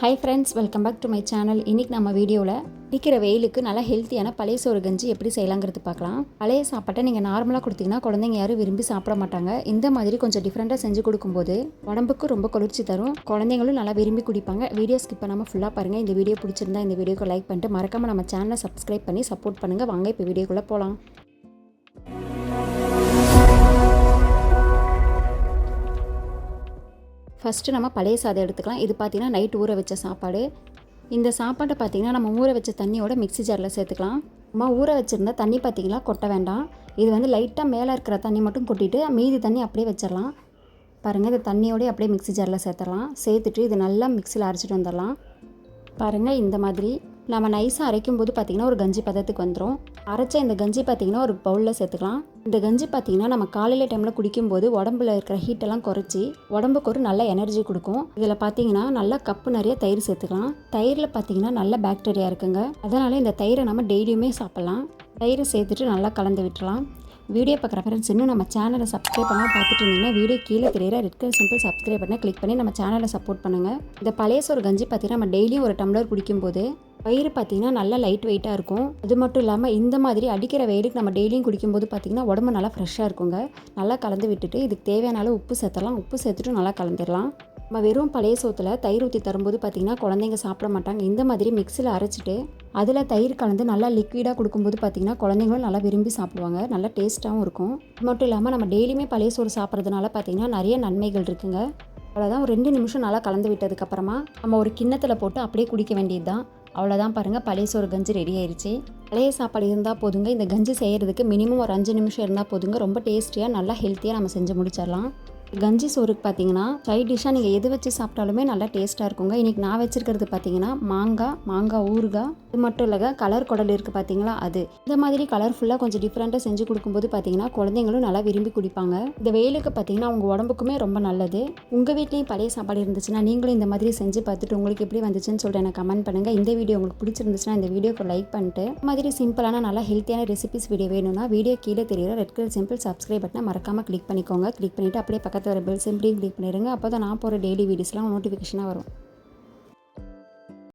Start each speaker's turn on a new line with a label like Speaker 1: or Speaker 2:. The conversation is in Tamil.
Speaker 1: Hi friends, welcome back to my channel. இன்றைக்கி நம்ம வீடியோவில் அடிக்கிற வெயிலுக்கு நல்லா ஹெல்த்தியான பழைய சோறு கஞ்சி எப்படி செய்யலாங்கிறது பார்க்கலாம். பழைய சாப்பாட்டை நீங்கள் நார்மலாக கொடுத்தீங்கன்னா குழந்தைங்க யாரும் விரும்பி சாப்பிட மாட்டாங்க. இந்த மாதிரி கொஞ்சம் டிஃப்ரெண்ட்டாக செஞ்சு கொடுக்கும்போது உடம்புக்கு ரொம்ப குளிர்ச்சி தரும். குழந்தைங்களும் நல்லா விரும்பி குடிப்பாங்க. வீடியோ ஸ்கிப் பண்ணாமல் ஃபுல்லாக பாருங்கள். இந்த வீடியோ பிடிச்சிருந்தா இந்த வீடியோக்கு லைக் பண்ணிட்டு மறக்காமல் நம்ம சேனலை சப்ஸ்கிரைப் பண்ணி சப்போர்ட் பண்ணுங்கள். வாங்க இப்போ வீடியோக்குள்ளே போகலாம். ஃபஸ்ட்டு நம்ம பழைய சாதம் எடுத்துக்கலாம். இது பார்த்திங்கன்னா நைட் ஊற வச்ச சாப்பாடு. இந்த சாப்பாட்டை பார்த்திங்கன்னா நம்ம ஊற வச்ச தண்ணியோட மிக்ஸி ஜாரில் சேர்த்துக்கலாம். நம்ம ஊற வச்சுருந்த தண்ணி பார்த்திங்கன்னா கொட்ட வேண்டாம். இது வந்து லைட்டாக மேலே இருக்கிற தண்ணி மட்டும் கொட்டிட்டு மீதி தண்ணி அப்படியே வச்சிடலாம். பாருங்கள், இந்த தண்ணியோடய அப்படியே மிக்ஸி ஜாரில் சேர்த்துடலாம். சேர்த்துட்டு இது நல்லா மிக்ஸியில் அரைச்சிட்டு வந்துடலாம். பாருங்கள், இந்த மாதிரி நம்ம நைஸாக அரைக்கும் போது பார்த்திங்கன்னா ஒரு கஞ்சி பதத்துக்கு வந்துடும். அரைச்ச இந்த கஞ்சி பார்த்திங்கன்னா ஒரு பவுலில் சேர்த்துக்கலாம். இந்த கஞ்சி பார்த்திங்கன்னா நம்ம காலையில் டைமில் குடிக்கும்போது உடம்புல இருக்கிற ஹீட்டெல்லாம் குறைச்சி உடம்புக்கு ஒரு நல்ல எனர்ஜி கொடுக்கும். இதில் பார்த்திங்கன்னா நல்லா கப்பு நிறைய தயிர் சேர்த்துக்கலாம். தயிரில் பார்த்திங்கன்னா நல்ல பாக்டீரியா இருக்குங்க. அதனால் இந்த தயிரை நம்ம டெய்லியுமே சாப்பிட்லாம். தயிரை சேர்த்துட்டு நல்லா கலந்து விட்டுலாம். வீடியோ பார்க்குற ஃப்ரெண்ட்ஸ் இன்னும் நம்ம சேனலை சப்ஸ்கிரைப் பண்ணால் பார்த்துட்டு இருந்தீங்கன்னா வீடியோ கீழே தெரியிற ரெட் கலர் சிம்பிள் சப்ஸ்கிரைப் பண்ண கிளிக் பண்ணி நம்ம சேனலை சப்போர்ட் பண்ணுங்கள். இந்த பழைய சோறு கஞ்சி பார்த்திங்கன்னா நம்ம டெய்லியும் ஒரு டம்ளர் குடிக்கும்போது வயிறு பார்த்திங்கன்னா நல்லா லைட் வெயிட்டாக இருக்கும். அது மட்டும் இல்லாமல் இந்த மாதிரி அடிக்கிற வெயிலுக்கு நம்ம டெய்லியும் குடிக்கும்போது பார்த்திங்கன்னா உடம்பு நல்லா ஃப்ரெஷ்ஷாக இருக்குங்க. நல்லா கலந்து விட்டுட்டு இதுக்கு தேவையான அளவு உப்பு சேர்த்தலாம். உப்பு சேர்த்துட்டு நல்லா கலந்துடலாம். நம்ம வெறும் பழைய சோத்தில் தயிர் ஊற்றி தரும்போது பார்த்திங்கன்னா குழந்தைங்க சாப்பிட மாட்டாங்க. இந்த மாதிரி மிக்ஸியில் அரைச்சிட்டு அதில் தயிர் கலந்து நல்லா லிக்விடாக கொடுக்கும்போது பார்த்திங்கன்னா குழந்தைங்களும் நல்லா விரும்பி சாப்பிடுவாங்க. நல்லா டேஸ்ட்டாகவும் இருக்கும். அது மட்டும் இல்லாமல் நம்ம டெய்லியுமே பழைய சோறு சாப்பிட்றதுனால பார்த்திங்கன்னா நிறைய நன்மைகள் இருக்குங்க. அவ்வளோதான், ஒரு 2 நிமிஷம் நல்லா கலந்து விட்டதுக்கப்புறமா நம்ம ஒரு கிண்ணத்தில் போட்டு அப்படியே குடிக்க வேண்டியது தான். அவ்வளோதான், பாருங்கள், பழைய சோறு கஞ்சி ரெடி ஆயிடுச்சு. பழைய சாப்பாடு இருந்தால் போதுங்க. இந்த கஞ்சி செய்கிறதுக்கு மினிமம் ஒரு 5 நிமிஷம் இருந்தால் போதுங்க. ரொம்ப டேஸ்டியாக நல்லா ஹெல்த்தியாக நம்ம செஞ்சு முடிச்சிடலாம். கஞ்சி சோறுக்கு பார்த்தீங்கன்னா சைட் டிஷ்ஷாக நீங்கள் எது வச்சு சாப்பிட்டாலுமே நல்லா டேஸ்ட்டாக இருக்குங்க. இன்றைக்கி நான் வச்சுருக்கிறது பார்த்தீங்கன்னா மாங்காய் ஊறுகாய். இது மட்டும் இல்லைங்க, கலர் குடல் இருக்குது பார்த்தீங்களா, அது. இந்த மாதிரி கலர்ஃபுல்லாக கொஞ்சம் டிஃப்ரெண்ட்டாக செஞ்சு கொடுக்கும்போது பார்த்தீங்கன்னா குழந்தைங்களும் நல்லா விரும்பி குடிப்பாங்க. இந்த வெயிலுக்கு பார்த்தீங்கன்னா அவங்க உடம்புக்குமே ரொம்ப நல்லது. உங்கள் வீட்லேயும் பழைய சாப்பாடு இருந்துச்சுன்னா நீங்களும் இந்த மாதிரி செஞ்சு பார்த்துட்டு உங்களுக்கு எப்படி வந்துச்சுன்னு சொல்லிட்டு எனக்கு கமெண்ட் பண்ணுங்கள். இந்த வீடியோ உங்களுக்கு பிடிச்சிருந்துச்சுன்னா இந்த வீடியோக்கு லைக் பண்ணிட்டு இந்த மாதிரி சிம்பிளான நல்லா ஹெல்த்தியான ரெசிபிஸ் வீடியோ வேணும்னா வீடியோ கீழே தெரியுற ரெட் கலர் சிம்பிள் சப்ஸ்கிரைப் பட்டனை மறக்காமல் கிளிக் பண்ணிக்கோங்க. கிளிக் பண்ணிவிட்டு அப்படியே பக்கத்தில் வர பெல் சிம்பிளையும் கிளிக் பண்ணிடுங்க. அப்போ தான் நான் போகிற டெய்லி வீடியோஸ்லாம் நோட்டிஃபிகேஷனாக வரும்.